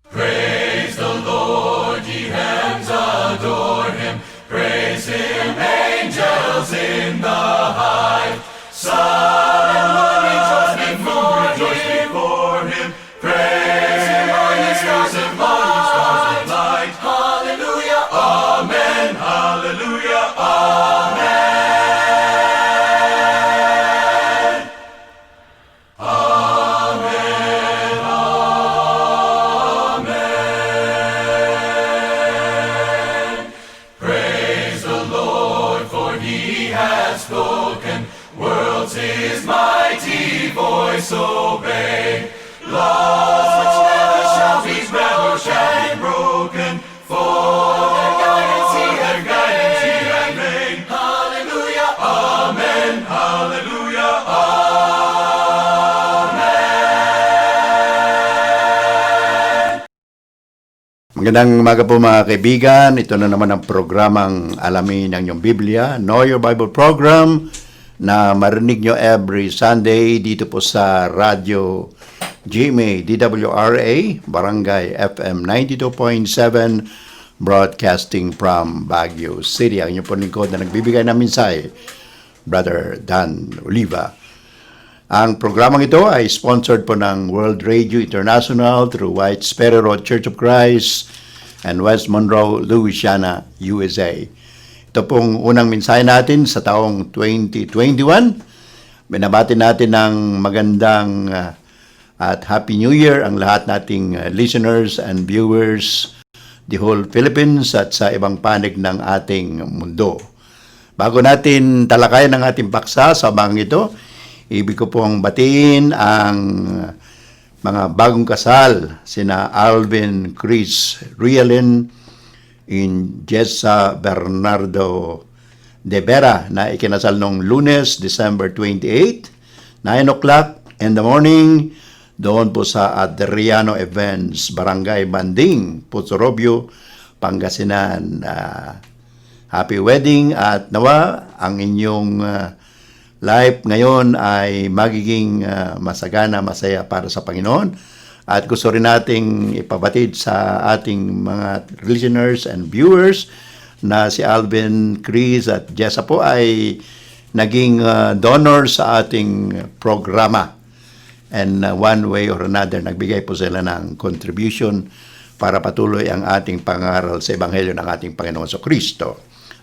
Praise the Lord, ye hands adore him. Praise him, angels in the high. Sun and moon rejoice before him. Praise him, all ye stars of light. Hallelujah, amen, hallelujah, amen. His mighty voice obey. Laws which never shall be broken. For their guidance he hath made. Hallelujah, amen, hallelujah, amen. Magandang umaga po mga kaibigan. Ito na naman ang programang Alamin ang iyong Biblia, Know Your Bible Program, na marinig nyo every Sunday dito po sa Radyo GMA DWRA, Barangay FM 92.7, broadcasting from Baguio City. Ang inyong po lingkod na nagbibigay ng mensahe, Brother Dan Oliva. Ang programang ito ay sponsored po ng World Radio International through White Sparrow Road Church of Christ and West Monroe, Louisiana, USA. Ito pong unang mensahe natin sa taong 2021. Binabati natin ng magandang at Happy New Year ang lahat nating listeners and viewers, the whole Philippines at sa ibang panig ng ating mundo. Bago natin talakayan ang ating paksa sa bang ito, ibig ko pong batiin ang mga bagong kasal, sina Alvin Chris Rialin in Jessa Bernardo de Vera na ikinasal noong Lunes, December 28, 9 o'clock in the morning, doon po sa Adriano Events, Barangay Banding, Putorobio, Pangasinan. Happy wedding at nawa ang inyong life ngayon ay magiging masagana, masaya para sa Panginoon. At gusto rin nating ipabatid sa ating mga listeners and viewers na si Alvin, Chris at Jessa po ay naging donor sa ating programa. And one way or another, nagbigay po sila ng contribution para patuloy ang ating pangaral sa Ebanghelyo ng ating Panginoon Kristo.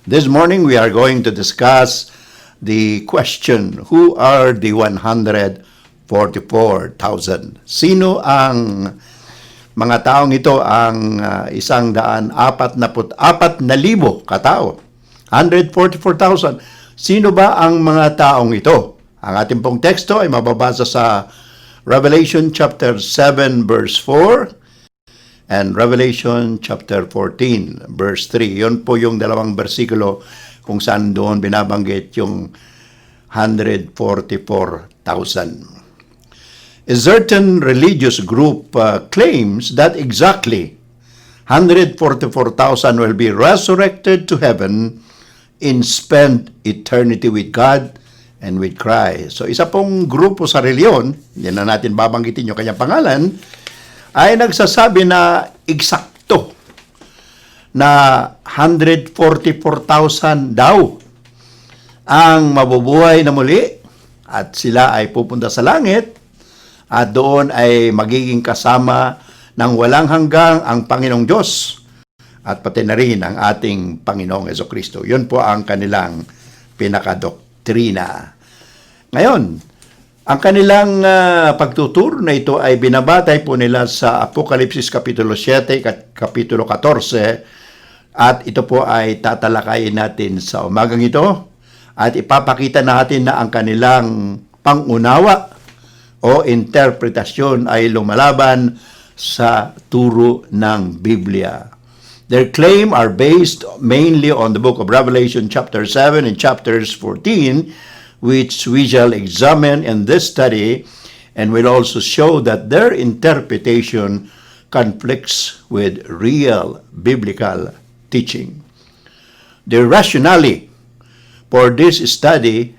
This morning, we are going to discuss the question, who are the 144,000? Sino ang mga taong ito, ang 144,000 katao? 144,000. Sino ba ang mga taong ito? Ang ating pong teksto ay mababasa sa Revelation chapter 7 verse 4 and Revelation chapter 14 verse 3. Yun po yung dalawang bersikulo kung saan doon binabanggit yung 144,000. A certain religious group claims that exactly 144,000 will be resurrected to heaven and spend eternity with God and with Christ. So isa pong grupo sa reliyon, hindi na natin babanggitin yung kanyang pangalan, ay nagsasabi na eksakto na 144,000 daw ang mabubuhay na muli at sila ay pupunta sa langit at doon ay magiging kasama ng walang hanggang ang Panginoong Diyos at pati na rin ang ating Panginoong Jesucristo. Yun po ang kanilang pinakadoktrina. Ngayon, ang kanilang pagtuturo na ito ay binabatay po nila sa Apokalipsis Kapitulo 7 at Kapitulo 14 at ito po ay tatalakayin natin sa umagang ito at ipapakita natin na ang kanilang pangunawa o interpretasyon ay lumalaban sa turo ng Biblia. Their claim are based mainly on the book of Revelation chapter 7 and chapters 14, which we shall examine in this study and will also show that their interpretation conflicts with real biblical teaching. The rationale for this study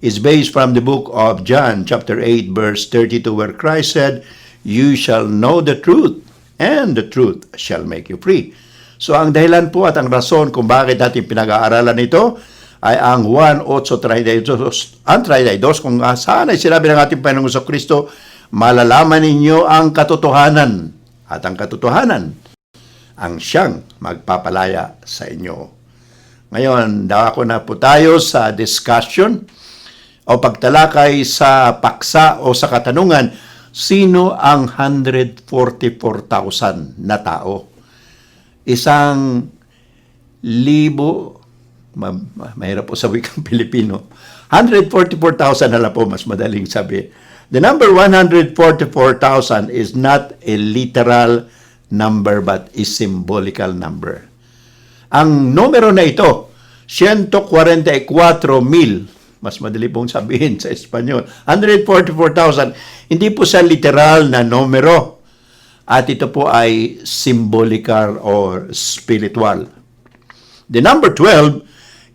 is based from the book of John, chapter 8, verse 32, where Christ said, "You shall know the truth, and the truth shall make you free. So ang dahilan po at ang rason kung bakit natin pinag-aaralan ito ay ang Juan 8:32, ang 32, kung saan ay sinabi ng ating Panginoong Kristo, malalaman ninyo ang katotohanan, at ang katotohanan ang siyang magpapalaya sa inyo. Ngayon, dako na po tayo sa discussion o pagtalakay sa paksa o sa katanungan, sino ang 144,000 na tao? Isang libo, mahirap po sa wikang Pilipino, 144,000 na lang po, mas madaling sabi. The number 144,000 is not a literal number but a symbolical number. Ang numero na ito, 144,000, mas madali pong sabihin sa Espanyol, 144,000, hindi po sa literal na numero. At ito po ay symbolical or spiritual. The number 12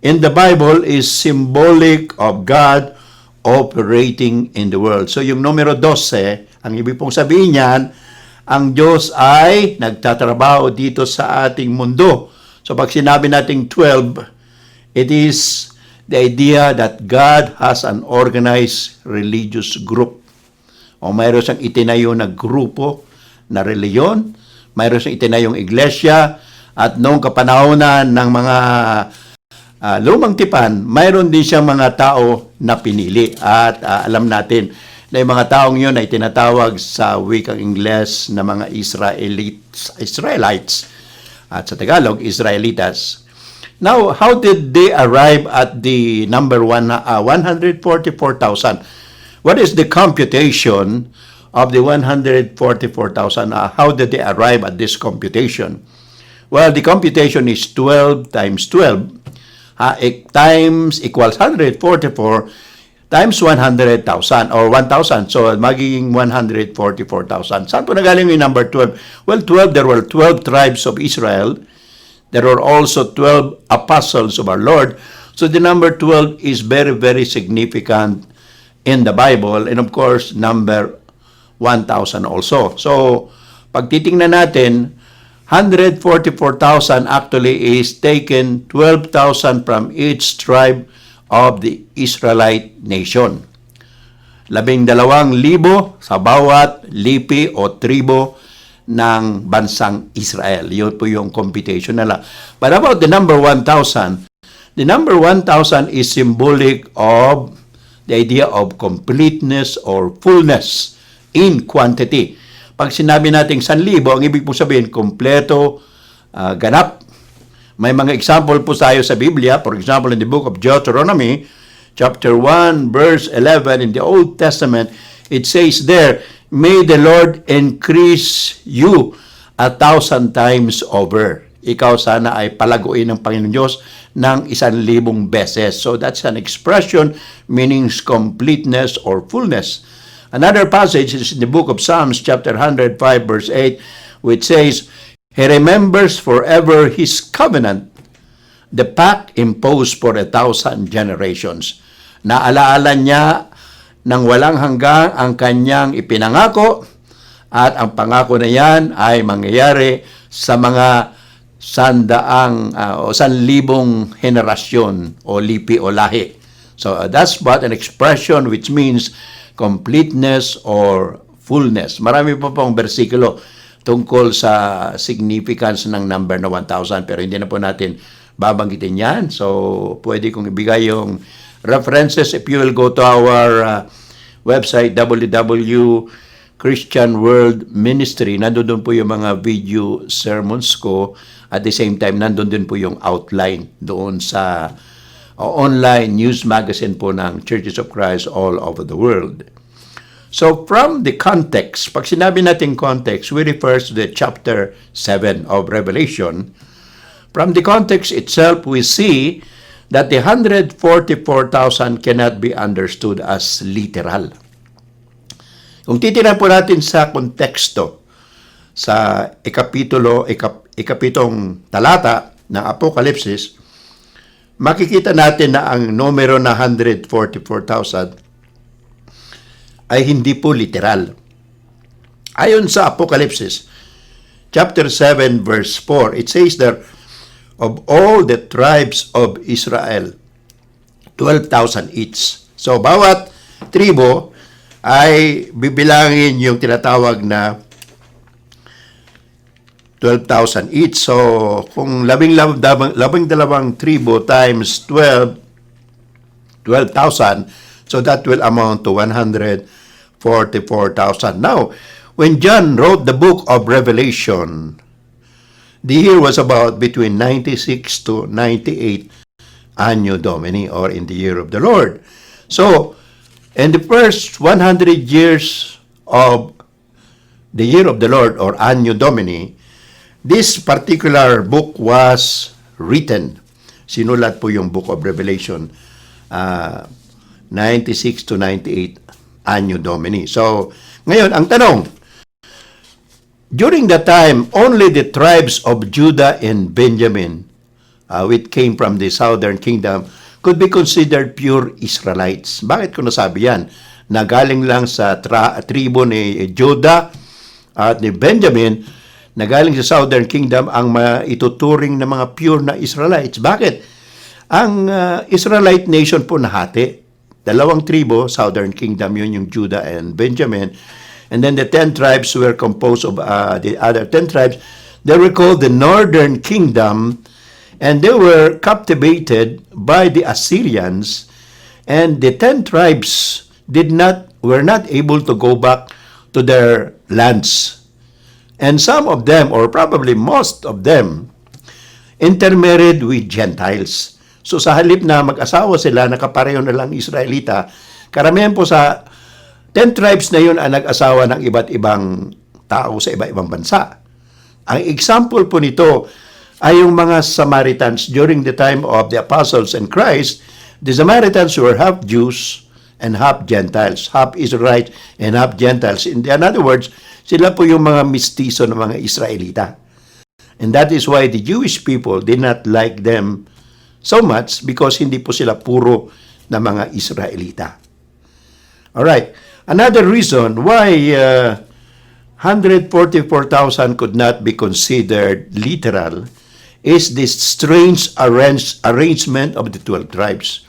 in the Bible is symbolic of God operating in the world. So yung numero 12, ang ibig pong sabihin niyan, ang Diyos ay nagtatrabaho dito sa ating mundo. So pag sinabi nating 12, it is the idea that God has an organized religious group. O mayroon siyang itinayo na grupo na reliyon, mayroon siyang itinayong iglesia, at noong kapanahonan ng mga lumang tipan, mayroon din siyang mga tao na pinili. At alam natin na yung mga taong yun ay tinatawag sa wikang Ingles na mga Israelites. At sa Tagalog, Israelitas. Now, how did they arrive at the number 144,000? What is the computation of the 144,000? How did they arrive at this computation? Well, the computation is 12 times 12. Times equals 144 times 100,000 or 1,000. So, magiging 144,000. Saan po nagaling yung number 12? Well, 12, there were 12 tribes of Israel. There were also 12 apostles of our Lord. So, the number 12 is very, very significant in the Bible. And of course, number 1,000 also. So, pag titingnan natin, 144,000 actually is taken 12,000 from each tribe of the Israelite nation. 12,000 sa bawat lipi o tribo ng bansang Israel. Yun po yung computation nila. But about the number 1,000, the number 1,000 is symbolic of the idea of completeness or fullness in quantity. Pag sinabi nating 1,000, ang ibig po sabihin, kompleto, ganap. May mga example po tayo sa Biblia. For example, in the book of Deuteronomy, chapter 1, verse 11, in the Old Testament, it says there, may the Lord increase you 1,000 times over. Ikaw sana ay palaguin ng Panginoon Diyos ng 1,000 beses. So that's an expression meaning completeness or fullness. Another passage is in the book of Psalms, chapter 105, verse 8, which says, He remembers forever His covenant, the pact imposed for 1,000 generations. Naalaala niya ng walang hanggang ang kanyang ipinangako, at ang pangako na yan ay mangyayari sa mga 100,000 henerasyon o lipi o lahi. So that's what an expression which means completeness or fullness. Marami pa pong bersikulo tungkol sa significance ng number na 1,000, pero hindi na po natin babanggitin yan. So pwede kong ibigay yung references if you will go to our website www.Christian World Ministry. Nandun po yung mga video sermons ko. At the same time, nandun din po yung outline doon sa online news magazine po ng Churches of Christ all over the world. So from the context, pag sinabi natin context, we refer to the chapter 7 of Revelation. From the context itself, we see that the 144,000 cannot be understood as literal. Kung titignan po natin sa konteksto, sa ikapitong talata ng Apokalipsis, makikita natin na ang numero na 144,000 ay hindi po literal. Ayon sa Apokalipsis, chapter 7, verse 4. It says there, of all the tribes of Israel, 12,000 each. So, bawat tribo ay bibilangin yung tinatawag na 12,000 each. So, kung labing dalawang tribo times 12,000, so that will amount to 144,000. Now, when John wrote the book of Revelation, the year was about between 96 to 98 Anno Domini, or in the year of the Lord. So, in the first 100 years of the year of the Lord, or Anno Domini, this particular book was written. Sinulat po yung book of Revelation, 96 to 98 Anno Domini. So, ngayon, ang tanong, during that time, only the tribes of Judah and Benjamin, which came from the southern kingdom, could be considered pure Israelites. Bakit ko nasabi yan? Nagaling lang sa tribo ni Judah at ni Benjamin, nagaling sa southern kingdom ang ituturing na mga pure na Israelites. Bakit? Ang Israelite nation po nahati. Dalawang tribo, southern kingdom, yun yung Judah and Benjamin. And then the 10 tribes were composed of the other 10 tribes. They were called the northern kingdom, and they were captivated by the Assyrians. And the 10 tribes were not able to go back to their lands. And some of them, or probably most of them, intermarried with Gentiles. So sa halip na mag-asawa sila, nakapareho na lang Israelita, karamihan po sa 10 tribes na yun ang nag-asawa ng iba't ibang tao sa iba-ibang bansa. Ang example po nito ay yung mga Samaritans during the time of the apostles and Christ. The Samaritans were half Jews and half Gentiles, half Israelites and half Gentiles. In other words, sila po yung mga mistiso ng mga Israelita. And that is why the Jewish people did not like them so much, because hindi po sila puro na mga Israelita. Alright. Another reason why 144,000 could not be considered literal is this strange arrangement of the 12 tribes.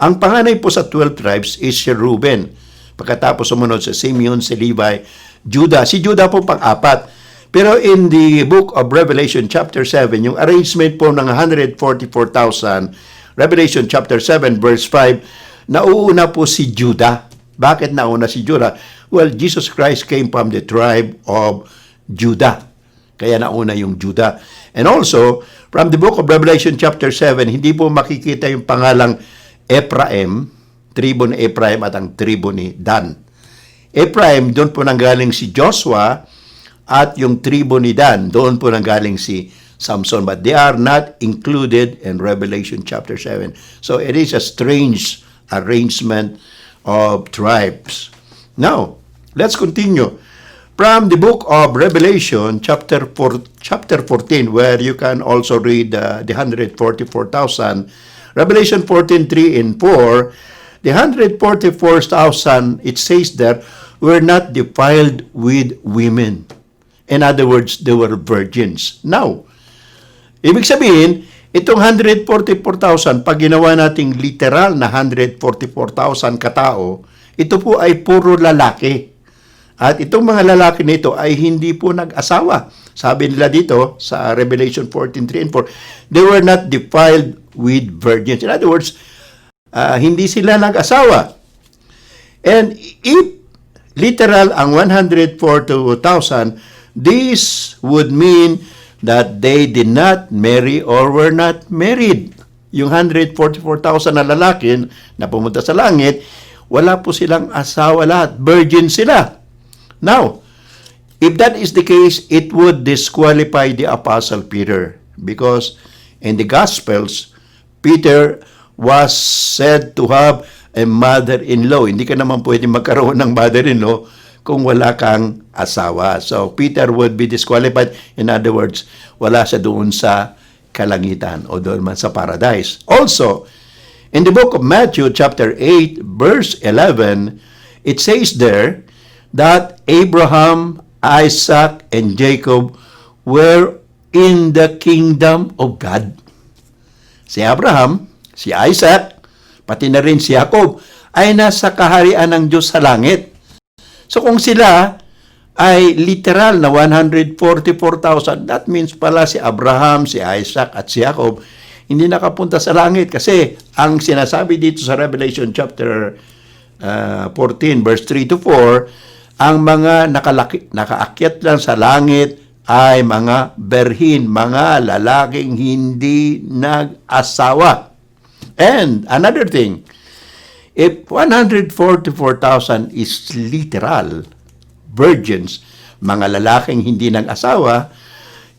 Ang panganay po sa 12 tribes is si Reuben. Pagkatapos sumunod sa Simeon, si Levi, Judah. Si Judah po pang-apat. Pero in the book of Revelation chapter 7, yung arrangement po ng 144,000, Revelation chapter 7 verse 5, nauuna po si Judah. Bakit nauna si Judah? Well, Jesus Christ came from the tribe of Judah. Kaya nauna yung Judah. And also, from the book of Revelation chapter 7, hindi po makikita yung pangalang Ephraim, tribo ni Ephraim at ang tribo ni Dan. Ephraim, doon po nanggaling si Joshua, at yung tribo ni Dan, doon po nanggaling si Samson. But they are not included in Revelation chapter 7. So it is a strange arrangement of tribes. Now, let's continue. From the book of Revelation, chapter 14, where you can also read the 144,000. Revelation 14:3 and 4, the 144,000, it says there, were not defiled with women. In other words, they were virgins. Now, ibig sabihin, itong 144,000, pag ginawa nating literal na 144,000 katao, ito po ay puro lalaki. At itong mga lalaki nito ay hindi po nag-asawa. Sabi nila dito sa Revelation 14:3 and 4, they were not defiled with virgins. In other words, hindi sila nag-asawa. And if literal ang 144,000, this would mean that they did not marry or were not married. Yung 144,000 na lalaki na pumunta sa langit, wala po silang asawa lahat. Virgin sila. Now, if that is the case, it would disqualify the Apostle Peter, because in the Gospels, Peter was said to have a mother-in-law. Hindi ka naman pwede magkaroon ng mother-in-law kung wala kang asawa. So, Peter would be disqualified. In other words, wala siya doon sa kalangitan o doon man sa paradise. Also, in the book of Matthew chapter 8, verse 11, it says there that Abraham, Isaac, and Jacob were in the kingdom of God. Si Abraham, si Isaac, pati na rin si Jacob, ay nasa kaharian ng Diyos sa langit. So kung sila ay literal na 144,000, that means pala si Abraham, si Isaac, at si Jacob, hindi nakapunta sa langit. Kasi ang sinasabi dito sa Revelation chapter 14, verse 3 to 4, ang mga nakaakyat lang sa langit ay mga berhin, mga lalaking hindi nag-asawa. And another thing, if 144,000 is literal virgins, mga lalaking hindi nag-asawa,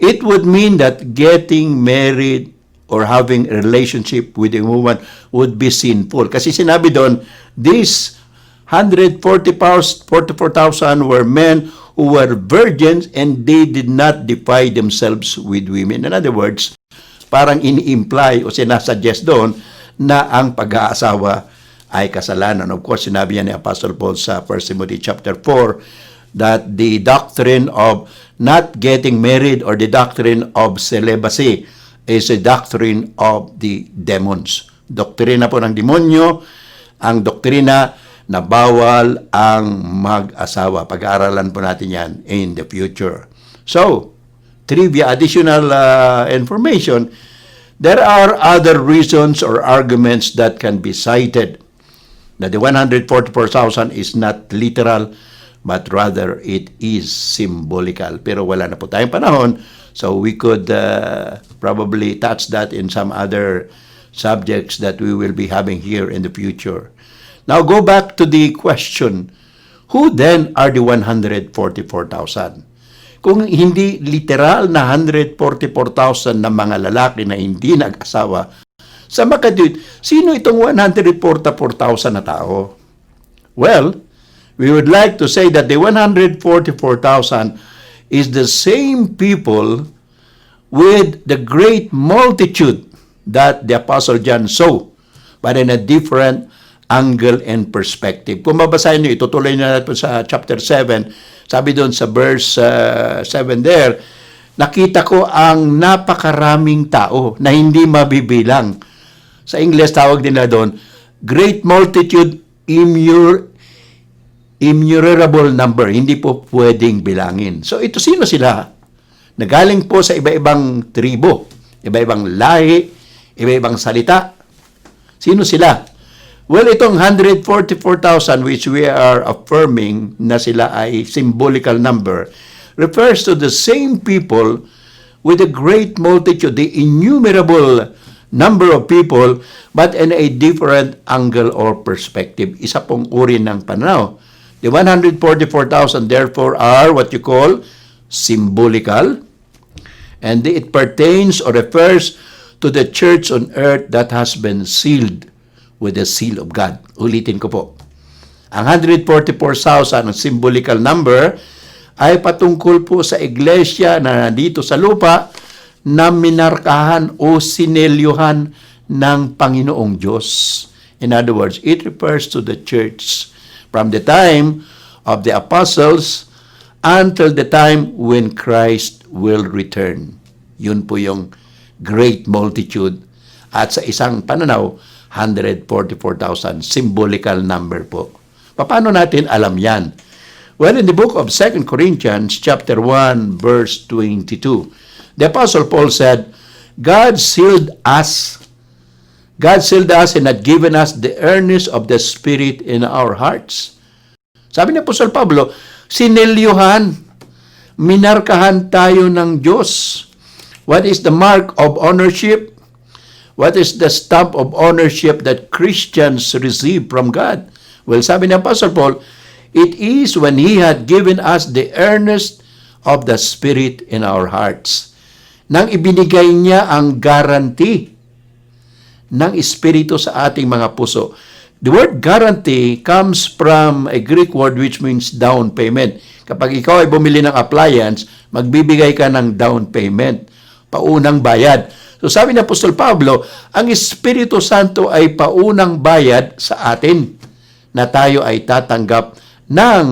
it would mean that getting married or having a relationship with a woman would be sinful. Kasi sinabi doon, these 144,000 were men who were virgins and they did not defile themselves with women. In other words, parang ini-imply o sinasuggest doon na ang pag-aasawa ay kasalanan. Of course, sinabi yan ni Apostle Paul sa 1 Timothy chapter 4 that the doctrine of not getting married or the doctrine of celibacy is a doctrine of the demons. Doktrina po ng demonyo, ang doktrina na bawal ang mag-asawa. Pag-aaralan po natin yan in the future. So, trivia, additional information, there are other reasons or arguments that can be cited that the 144,000 is not literal, but rather it is symbolical. Pero wala na po tayong panahon, so we could probably touch that in some other subjects that we will be having here in the future. Now, go back to the question, who then are the 144,000? Kung hindi literal na 144,000 na mga lalaki na hindi nag-asawa, sa makatwid, sino itong 144,000 na tao? Well, we would like to say that the 144,000 is the same people with the great multitude that the Apostle John saw, but in a different angle and perspective. Kung mabasahin nyo, itutuloy na natin sa chapter 7, sabi doon sa verse 7 there, nakita ko ang napakaraming tao na hindi mabibilang. Sa English, tawag nila doon, great multitude, immeasurable number, hindi po pwedeng bilangin. So ito, sino sila? Nagaling po sa iba-ibang tribo, iba-ibang lahi, iba-ibang salita. Sino sila? Well, itong 144,000 which we are affirming na sila ay symbolical number refers to the same people with a great multitude, the innumerable number of people, but in a different angle or perspective. Isa pong uri ng pananaw. The 144,000 therefore are what you call symbolical, and it pertains or refers to the church on earth that has been sealed with the seal of God. Ulitin ko po. Ang 144,000, ang symbolical number, ay patungkol po sa iglesia na nandito sa lupa na minarkahan o sinelyuhan ng Panginoong Diyos. In other words, it refers to the church from the time of the apostles until the time when Christ will return. Yun po yung great multitude. At sa isang pananaw, 144,000, symbolical number po. Paano natin alam yan? Well, in the book of 2 Corinthians, chapter 1, verse 22, the Apostle Paul said, God sealed us and had given us the earnest of the Spirit in our hearts. Sabi ni Apostle Pablo, sinelyuhan, minarkahan tayo ng Diyos. What is the mark of ownership? What is the stamp of ownership that Christians receive from God? Well, sabi ni Apostle Paul, it is when He had given us the earnest of the Spirit in our hearts. Nang ibinigay niya ang guarantee ng Espiritu sa ating mga puso. The word guarantee comes from a Greek word which means down payment. Kapag ikaw ay bumili ng appliance, magbibigay ka ng down payment, paunang bayad. So sabi ni Apostol Pablo, ang Espiritu Santo ay paunang bayad sa atin na tayo ay tatanggap ng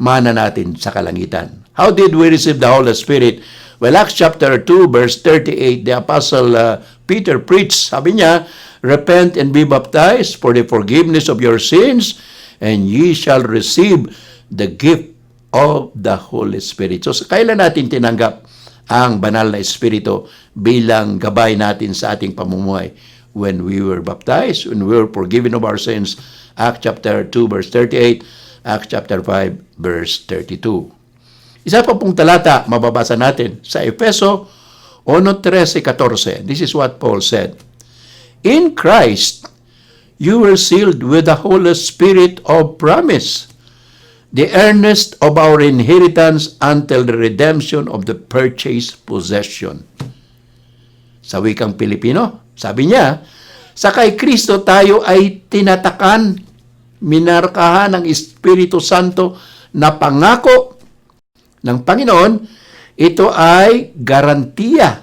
mana natin sa kalangitan. How did we receive the Holy Spirit? Well, Acts chapter 2, verse 38, the Apostle Peter preached, sabi niya, repent and be baptized for the forgiveness of your sins, and ye shall receive the gift of the Holy Spirit. So, kailan natin tinanggap ang banal na Espiritu bilang gabay natin sa ating pamumuhay? When we were baptized, when we were forgiven of our sins. Acts chapter 2, verse 38, Acts chapter 5, verse 32. Isa pa pong talata, mababasa natin sa Efeso 1:13-14. This is what Paul said. In Christ, you were sealed with the Holy Spirit of promise, the earnest of our inheritance until the redemption of the purchased possession. Sa wikang Pilipino, sabi niya, sa kay Kristo tayo ay tinatakan, minarkahan ng Espiritu Santo na pangako ng Panginoon. Ito ay garantiya.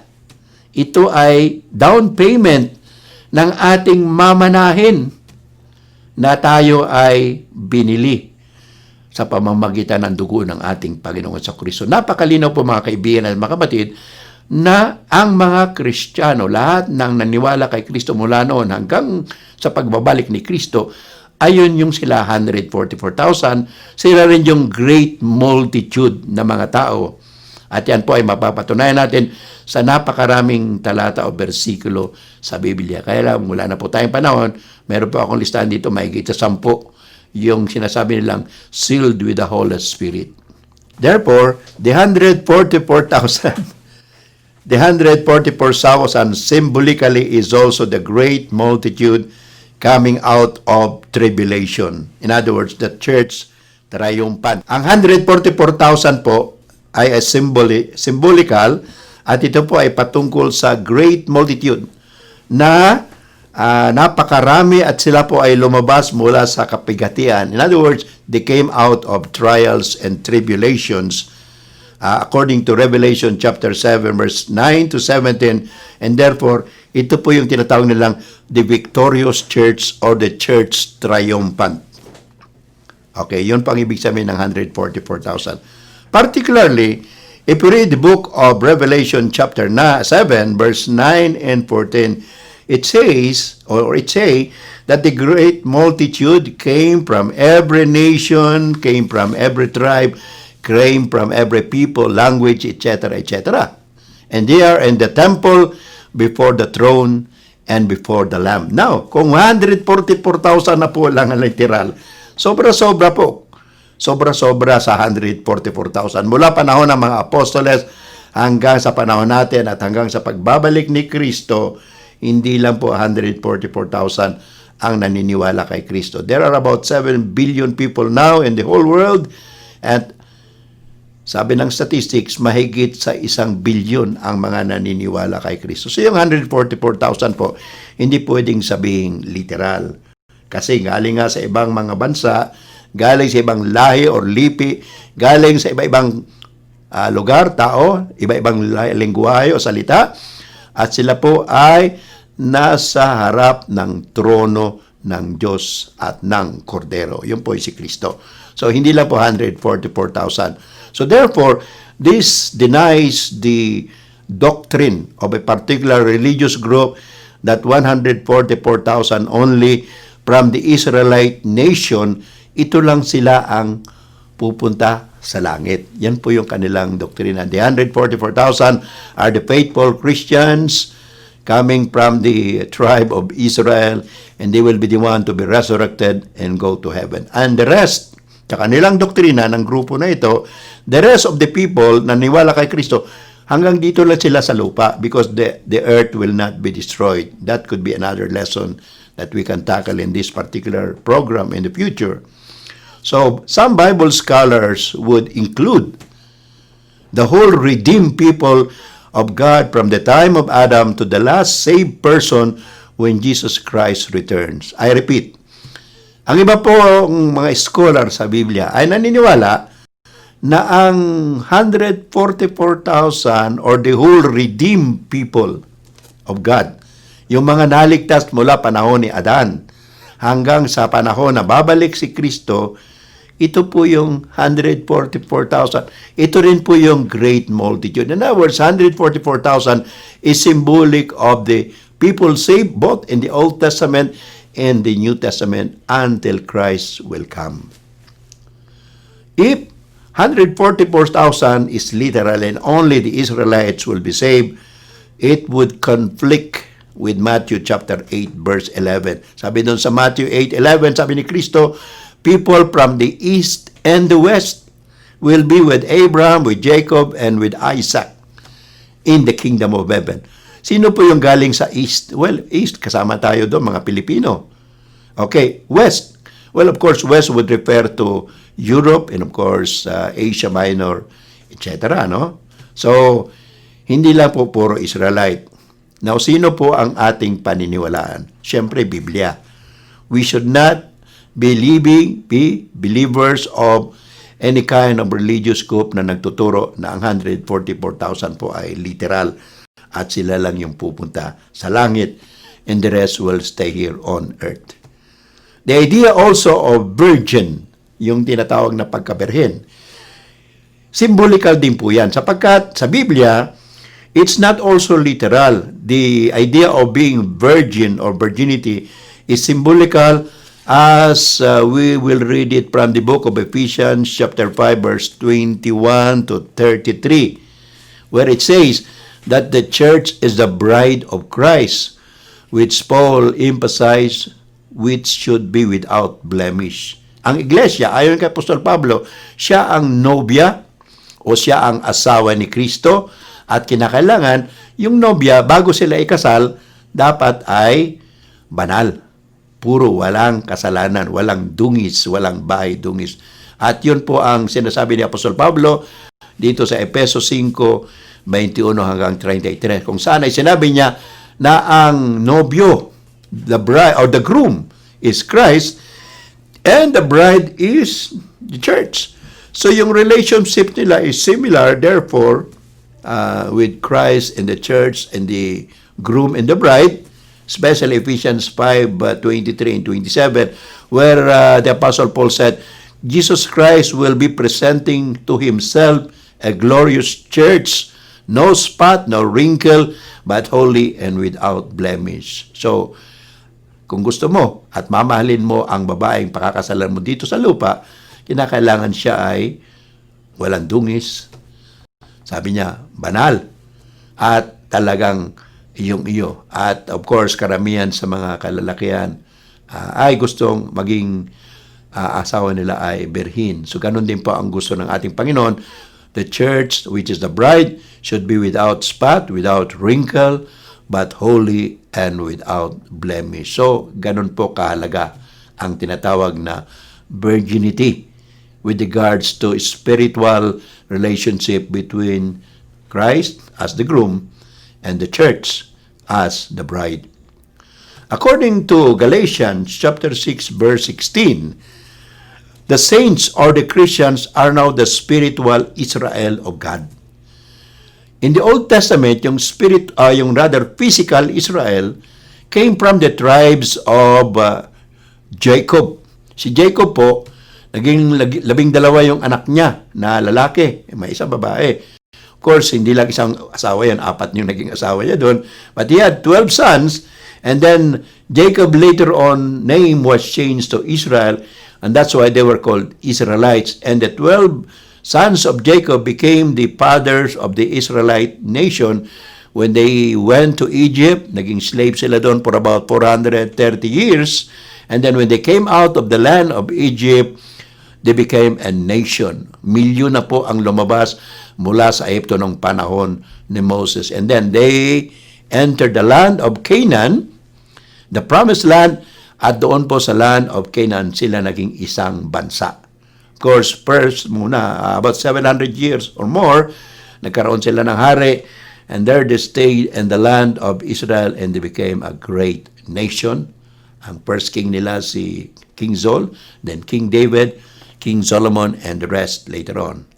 Ito ay down payment ng ating mamanahin na tayo ay binili sa pamamagitan ng dugo ng ating Panginoon sa Kristo. Napakalinaw po mga kaibigan at mga kapatid na ang mga Kristiyano, lahat ng naniwala kay Kristo mula noon hanggang sa pagbabalik ni Kristo, ayun yung sila 144,000, sila rin yung great multitude na mga tao. At yan po ay mapapatunayan natin sa napakaraming talata o bersikulo sa Biblia. Kaya lang, mula na po tayong panahon, meron po akong listahan dito, mahigit sa 10, yung sinasabi nilang sealed with the Holy Spirit. Therefore, the 144,000 symbolically is also the great multitude coming out of tribulation. In other words, the church triumphant. Ang 144,000 po ay symbolical at ito po ay patungkol sa great multitude na napakarami at sila po ay lumabas mula sa kapigatian. In other words, they came out of trials and tribulations according to Revelation chapter 7 verse 9 to 17, and therefore ito po yung tinatawag nilang the victorious church or the church triumphant. Okay, yun pang ibig sabihin ng 144,000. Particularly, if you read the book of Revelation chapter 7 verse 9 and 14, it says, or it say, that the great multitude came from every nation, came from every tribe, came from every people, language, etc., etc. And they are in the temple before the throne and before the Lamb. Now, kung 144,000 na po lang ang literal, sobra-sobra po. Sobra-sobra sa 144,000. Mula panahon ng mga apostoles hanggang sa panahon natin at hanggang sa pagbabalik ni Kristo, hindi lang po 144,000 ang naniniwala kay Kristo. There are about 7 billion people now in the whole world, and sabi ng statistics, mahigit sa 1 billion ang mga naniniwala kay Kristo. So yung 144,000 po, hindi pwedeng sabihin literal. Kasi galing nga sa ibang mga bansa, galing sa ibang lahi or lipi, galing sa iba-ibang lugar, tao, iba-ibang lengguwahe o salita, at sila po ay nasa harap ng trono ng Diyos at ng Kordero. Yun po ay si Kristo. So hindi lang po 144,000. So therefore, this denies the doctrine of a particular religious group that 144,000 only from the Israelite nation, ito lang sila ang pupunta sa langit. Yan po yung kanilang doktrina. The 144,000 are the faithful Christians coming from the tribe of Israel, and they will be the one to be resurrected and go to heaven. And the rest, sa kanilang doktrina ng grupo na ito, the rest of the people na niwala kay Kristo, hanggang dito lang sila sa lupa because the earth will not be destroyed. That could be another lesson that we can tackle in this particular program in the future. So, some Bible scholars would include the whole redeemed people of God from the time of Adam to the last saved person when Jesus Christ returns. I repeat, ang iba po mga scholar sa Biblia ay naniniwala na ang 144,000 or the whole redeemed people of God, yung mga naligtas mula panahon ni Adan hanggang sa panahon na babalik si Kristo, Ito po yung 144,000. Ito rin po yung great multitude. In other words, 144,000 is symbolic of the people saved both in the Old Testament and the New Testament until Christ will come. If 144,000 is literal and only the Israelites will be saved, it would conflict with Matthew chapter 8 verse 11. Sabi doon sa Matthew 8:11, sabi ni Kristo, people from the east and the west will be with Abraham, with Jacob, and with Isaac in the kingdom of heaven. Sino po yung galing sa east? Well, east, kasama tayo doon, mga Pilipino. Okay, west. Well, of course, west would refer to Europe and of course, Asia Minor, etc. No? So, hindi lang po puro Israelite. Now, sino po ang ating paniniwalaan? Siyempre, Biblia. We should not be believers of any kind of religious group na nagtuturo na ang 144,000 po ay literal at sila lang yung pupunta sa langit and the rest will stay here on earth. The idea also of virgin, yung tinatawag na pagkaberhen, symbolical din po yan sapagkat sa Biblia, it's not also literal. The idea of being virgin or virginity is symbolical as we will read it from the book of Ephesians chapter 5 verse 21 to 33 where it says that the church is the bride of Christ which Paul emphasized which should be without blemish. Ang iglesia, ayon kay Apostol Pablo, siya ang nobya o siya ang asawa ni Kristo at kinakailangan yung nobya bago sila ikasal dapat ay banal. Puro walang kasalanan, walang dungis, walang bahay dungis. At yun po ang sinasabi ni Apostol Pablo dito sa Efeso 5:21 hanggang 33 kung saan ay sinabi niya na ang nobyo, the bride or the groom is Christ and the bride is the church. So yung relationship nila is similar therefore with Christ and the church and the groom and the bride, especially Ephesians 5:23 and 27 where the Apostle Paul said, Jesus Christ will be presenting to himself a glorious church, no spot, no wrinkle, but holy and without blemish. So, kung gusto mo at mamahalin mo ang babaeng pakakasalan mo dito sa lupa, kinakailangan siya ay walang dungis. Sabi niya, banal. At talagang iyong-iyo. At of course, karamihan sa mga kalalakihan ay gustong maging asawa nila ay birhin. So, ganun din po ang gusto ng ating Panginoon. The church, which is the bride, should be without spot, without wrinkle, but holy and without blemish. So, ganun po kahalaga ang tinatawag na virginity with regards to spiritual relationship between Christ as the groom and the church as the bride. According to Galatians chapter 6 verse 16, the saints or the Christians are now the spiritual Israel of God. In the Old Testament, yung physical Israel came from the tribes of Jacob. Si Jacob po, naging 12 yung anak niya na lalaki, may isang babae. Of course, hindi lang isang asawa yan, 4 yung naging asawa niya doon. But he had 12 sons, and then Jacob later on, name was changed to Israel, and that's why they were called Israelites. And the 12 sons of Jacob became the fathers of the Israelite nation when they went to Egypt. Naging slave sila doon for about 430 years. And then when they came out of the land of Egypt, they became a nation. Milyon na po ang lumabas mula sa Egypto nung panahon ni Moses. And then they entered the land of Canaan, the promised land, at doon po sa land of Canaan sila naging isang bansa. Of course, first muna, about 700 years or more, nagkaroon sila ng hari, and there they stayed in the land of Israel and they became a great nation. Ang first king nila si King Saul, then King David, King Solomon, and the rest later on.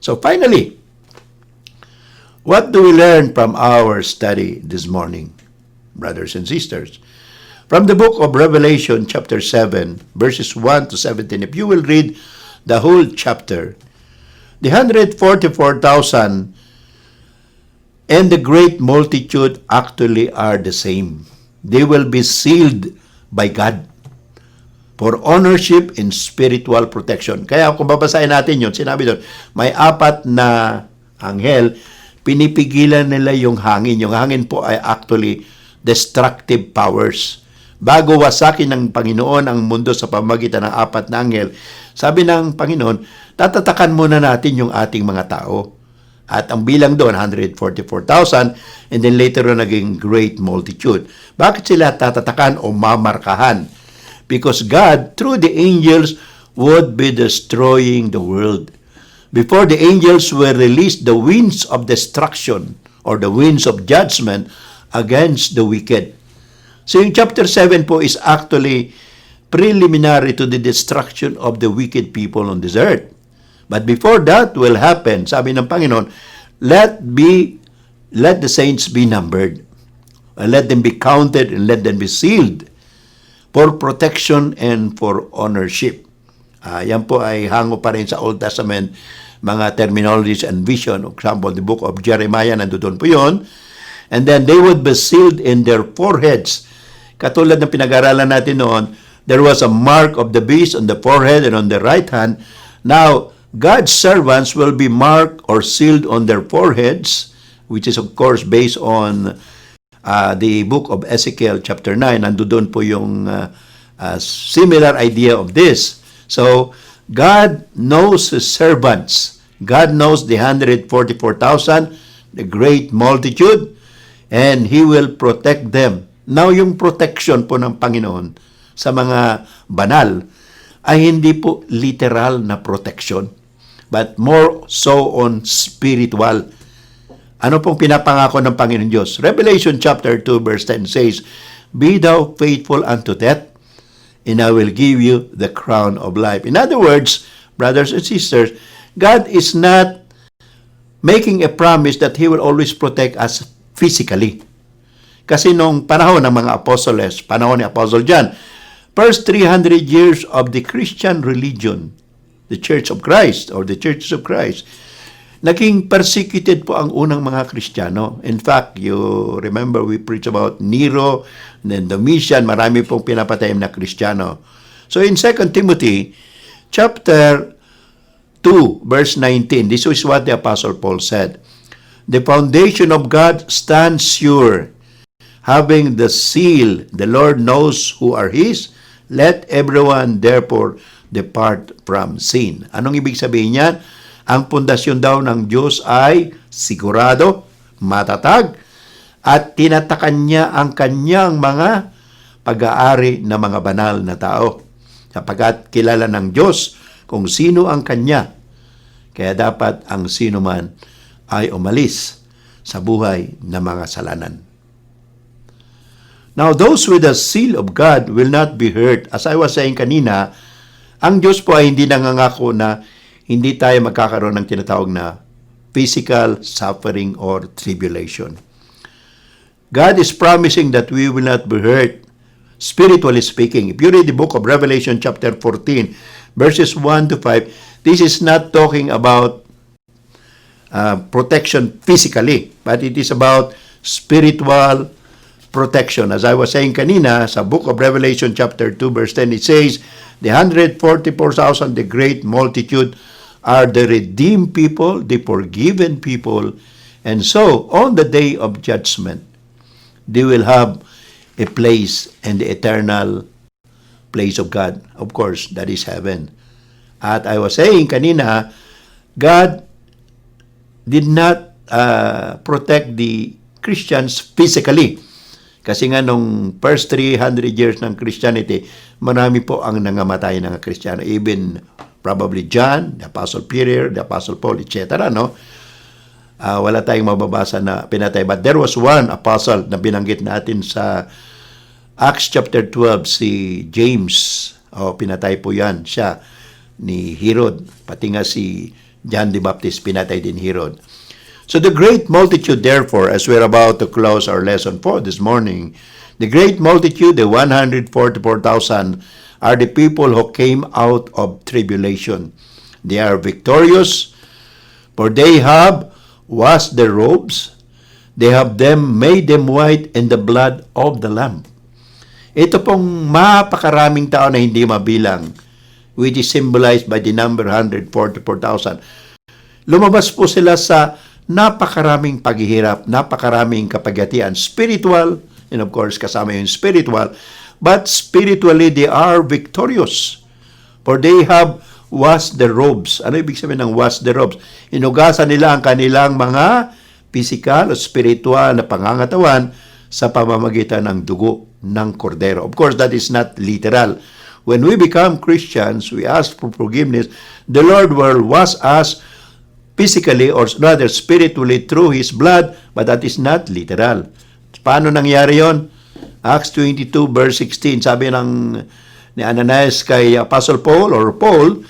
So finally, what do we learn from our study this morning, brothers and sisters? From the book of Revelation chapter 7, verses 1 to 17, if you will read the whole chapter. The 144,000 and the great multitude actually are the same. They will be sealed by God for ownership and spiritual protection. Kaya kung babasahin natin yun, sinabi doon, may 4 na anghel, pinipigilan nila yung hangin. Yung hangin po ay actually destructive powers. Bago wasakin ng Panginoon ang mundo sa pamamagitan ng 4 na anghel, sabi ng Panginoon, tatatakan muna natin yung ating mga tao. At ang bilang doon, 144,000, and then later on naging great multitude. Bakit sila tatatakan o mamarkahan? Because God, through the angels, would be destroying the world. Before the angels were released, the winds of destruction or the winds of judgment against the wicked. So yung chapter 7 po is actually preliminary to the destruction of the wicked people on this earth. But before that will happen, sabi ng Panginoon, let the saints be numbered, and let them be counted, and let them be sealed for protection and for ownership. Yan po ay hango pa rin sa Old Testament, mga terminologies and vision. For example, the book of Jeremiah, nandoon po yun. And then they would be sealed in their foreheads. Katulad ng pinag-aralan natin noon, there was a mark of the beast on the forehead and on the right hand. Now, God's servants will be marked or sealed on their foreheads, which is of course based on the book of Ezekiel chapter 9. Nandoon po yung similar idea of this. So, God knows His servants. God knows the 144,000, the great multitude, and He will protect them. Now, yung protection po ng Panginoon sa mga banal ay hindi po literal na protection, but more so on spiritual. Ano pong pinapangako ng Panginoon Diyos? Revelation chapter 2 verse 10 says, "Be thou faithful unto death, and I will give you the crown of life." In other words, brothers and sisters, God is not making a promise that He will always protect us physically. Kasi nung panahon ng mga apostoles, panahon ni Apostle John, first 300 years of the Christian religion, the Church of Christ or the Churches of Christ, naging persecuted po ang unang mga Kristiyano. In fact, you remember we preached about Nero, and then Domitian, marami pong pinapatay na Kristiyano. So in 2 Timothy chapter 2 verse 19, this is what the Apostle Paul said, "The foundation of God stands sure, having the seal, the Lord knows who are His, let everyone therefore depart from sin." Anong ibig sabihin niyan? Ang pundasyon daw ng Diyos ay sigurado, matatag, at tinatakan niya ang kanyang mga pag-aari na mga banal na tao. Sapagkat kilala ng Diyos kung sino ang kanya, kaya dapat ang sino man ay umalis sa buhay ng mga salanan. Now, those with the seal of God will not be hurt. As I was saying kanina, ang Diyos po ay hindi nangangako na hindi tayo magkakaroon ng tinatawag na physical suffering or tribulation. God is promising that we will not be hurt, spiritually speaking. If you read the book of Revelation chapter 14, verses 1 to 5, this is not talking about protection physically, but it is about spiritual protection. As I was saying kanina, sa book of Revelation chapter 2 verse 10, it says, "The 144,000, the great multitude, are the redeemed people, the forgiven people, and so on the day of judgment, they will have a place in the eternal place of God." Of course, that is heaven. At I was saying kanina, God did not protect the Christians physically. Kasi nga nung first 300 years ng Christianity, marami po ang nangamatay ng Kristiyano. Even probably John, the Apostle Peter, the Apostle Paul, etc. No? Wala tayong mababasa na pinatay. But there was one apostle na binanggit natin sa Acts chapter 12, si James. Pinatay po yan siya ni Herod. Pati nga si John the Baptist, pinatay din Herod. So the great multitude, therefore, as we're about to close our lesson for this morning, the great multitude, the 144,000, are the people who came out of tribulation. They are victorious, for they have washed their robes. They have made them white in the blood of the Lamb. Ito pong mapakaraming tao na hindi mabilang, which is symbolized by the number 144,000. Lumabas po sila sa napakaraming paghihirap, napakaraming kapagatian, spiritual, and of course kasama yung spiritual, but spiritually they are victorious. For they have washed their robes. Ano ibig sabihin ng wash their robes? Inugasan nila ang kanilang mga physical o spiritual na pangangatawan sa pamamagitan ng dugo ng kordero. Of course, that is not literal. When we become Christians, we ask for forgiveness. The Lord will wash us physically or rather spiritually through His blood, but that is not literal. Paano nangyari yon? Acts 22 verse 16, sabi ni Ananias kay Apostle Paul or Paul,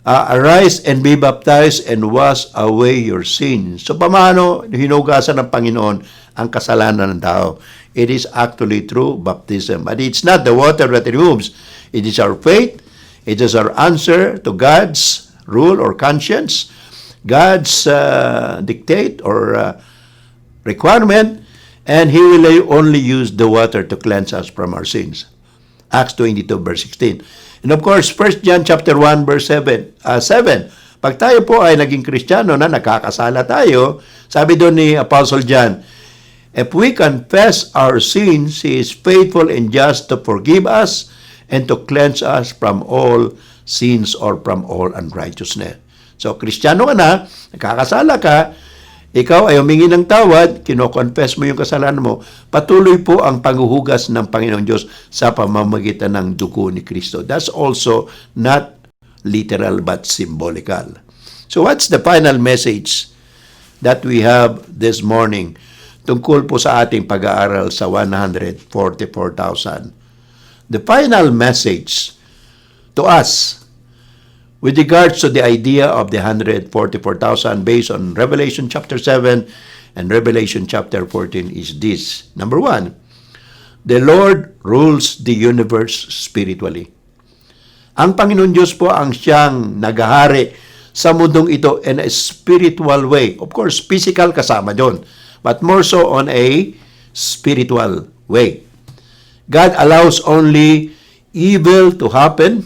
arise and be baptized and wash away your sins. So paano hinugasan ng Panginoon ang kasalanan ng tao? It is actually through baptism. But it's not the water that removes. It is our faith. It is our answer to God's rule or conscience, God's dictate or requirement, and He will only use the water to cleanse us from our sins. Acts 22 verse 16. And of course, 1 John chapter 1 verse 7. Pag tayo po ay naging Kristiyano na nakakasala tayo, sabi doon ni Apostle John, if we confess our sins, He is faithful and just to forgive us and to cleanse us from all sins or from all unrighteousness. So, Kristiyano ka na, nakakasala ka, ikaw ay humingi ng tawad, kino-confess mo yung kasalanan mo, patuloy po ang panghuhugas ng Panginoong Diyos sa pamamagitan ng dugo ni Kristo. That's also not literal but symbolical. So what's the final message that we have this morning tungkol po sa ating pag-aaral sa 144,000? The final message to us with regards to the idea of the 144,000 based on Revelation chapter 7 and Revelation chapter 14 is this. Number 1, the Lord rules the universe spiritually. Ang Panginoon Diyos po ang siyang naghahari sa mundong ito in a spiritual way. Of course, physical kasama doon, but more so on a spiritual way. God allows only evil to happen,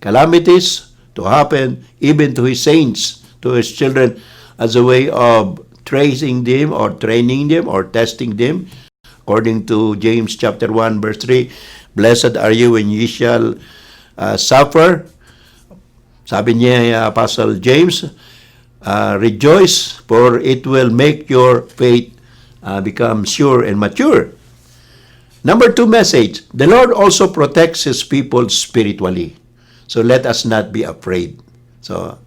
calamities to happen, even to His saints, to His children, as a way of tracing them or training them or testing them. According to James chapter 1 verse 3, blessed are you when ye shall suffer. Sabi niya, Apostle James, rejoice, for it will make your faith become sure and mature. Number 2 message, the Lord also protects His people spiritually. So let us not be afraid. So,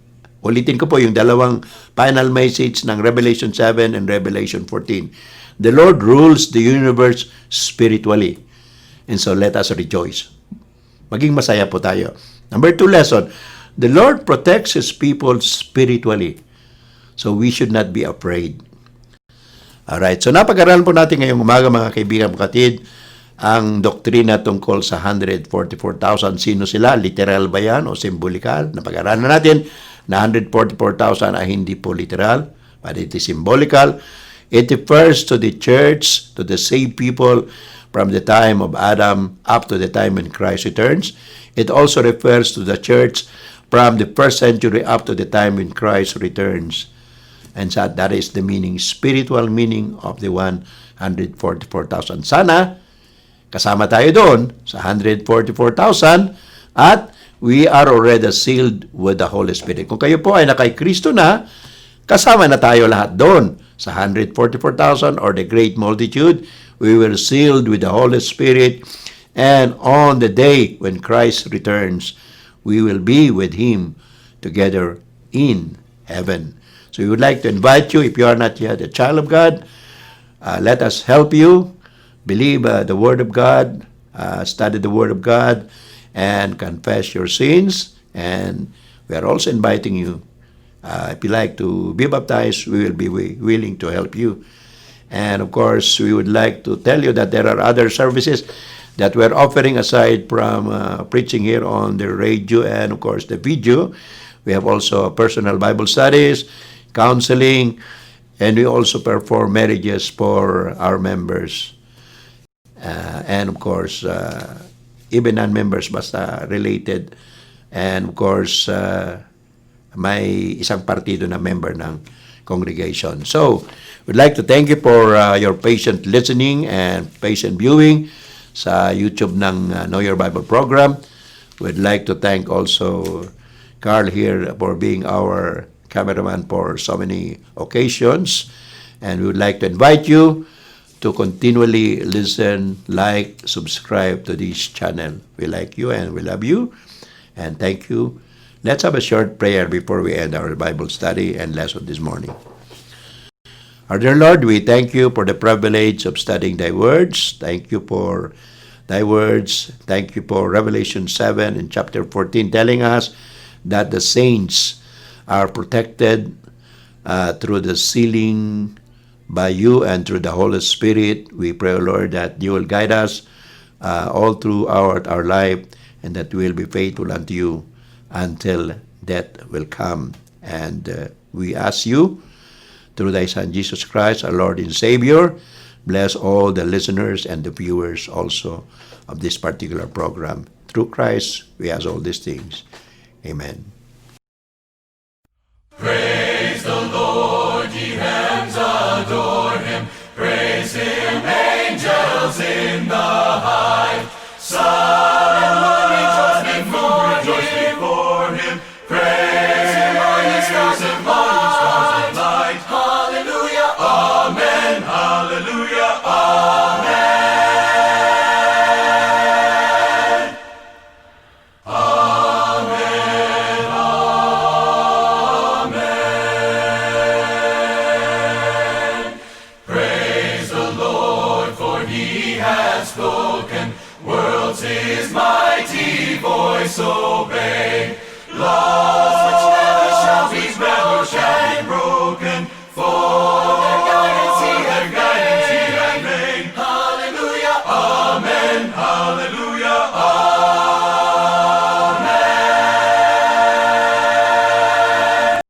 ulitin ko po yung dalawang final message ng Revelation 7 and Revelation 14. The Lord rules the universe spiritually. And so let us rejoice. Maging masaya po tayo. Number 2 lesson, the Lord protects His people spiritually. So we should not be afraid. Alright, so napag-aralan po natin ngayong umaga mga kaibigan kapatid, ang doktrina tungkol sa 144,000. Sino sila? Literal ba yan o symbolikal? Napag-aralan natin na 144,000 ay hindi po literal, but it is symbolical. It refers to the church, to the saved people from the time of Adam up to the time when Christ returns. It also refers to the church from the first century up to the time when Christ returns. And so that is the meaning, spiritual meaning of the 144,000. Sana kasama tayo doon sa 144,000 at we are already sealed with the Holy Spirit. Kung kayo po ay nakay Kristo na, kasama na tayo lahat doon sa 144,000 or the great multitude. We were sealed with the Holy Spirit, and on the day when Christ returns, we will be with Him together in heaven. So we would like to invite you, if you are not yet a child of God, let us help you. Believe the Word of God, study the Word of God, and confess your sins. And we are also inviting you, if you like to be baptized, we will be willing to help you. And of course, we would like to tell you that there are other services that we're offering aside from preaching here on the radio and of course the video. We have also personal Bible studies, counseling, and we also perform marriages for our members. And of course, even non-members basta related. And of course, may isang partido na member ng congregation. So, we'd like to thank you for your patient listening and patient viewing sa YouTube ng Know Your Bible program. We'd like to thank also Carl here for being our cameraman for so many occasions. And we would like to invite you to continually listen, like, subscribe to this channel. We like you and we love you. And thank you. Let's have a short prayer before we end our Bible study and lesson this morning. Our dear Lord, we thank you for the privilege of studying thy words. Thank you for thy words. Thank you for Revelation 7 and chapter 14 telling us that the saints are protected through the sealing by you and through the Holy Spirit. We pray, Lord, that you will guide us all throughout our life and that we will be faithful unto you until death will come. And we ask you, through thy Son, Jesus Christ, our Lord and Savior, bless all the listeners and the viewers also of this particular program. Through Christ, we ask all these things. Amen. Praise the Lord, ye hands, adore him. Praise him, angels in the high. Sun and moon rejoice before him. Praise him, all ye stars of light. Hallelujah, amen. Hallelujah, amen. Amen, amen. Praise the Lord, for he has spoken. Worlds his mighty voice obey. Laws which never shall be broken. For their guidance he hath made. Hallelujah, amen. Hallelujah.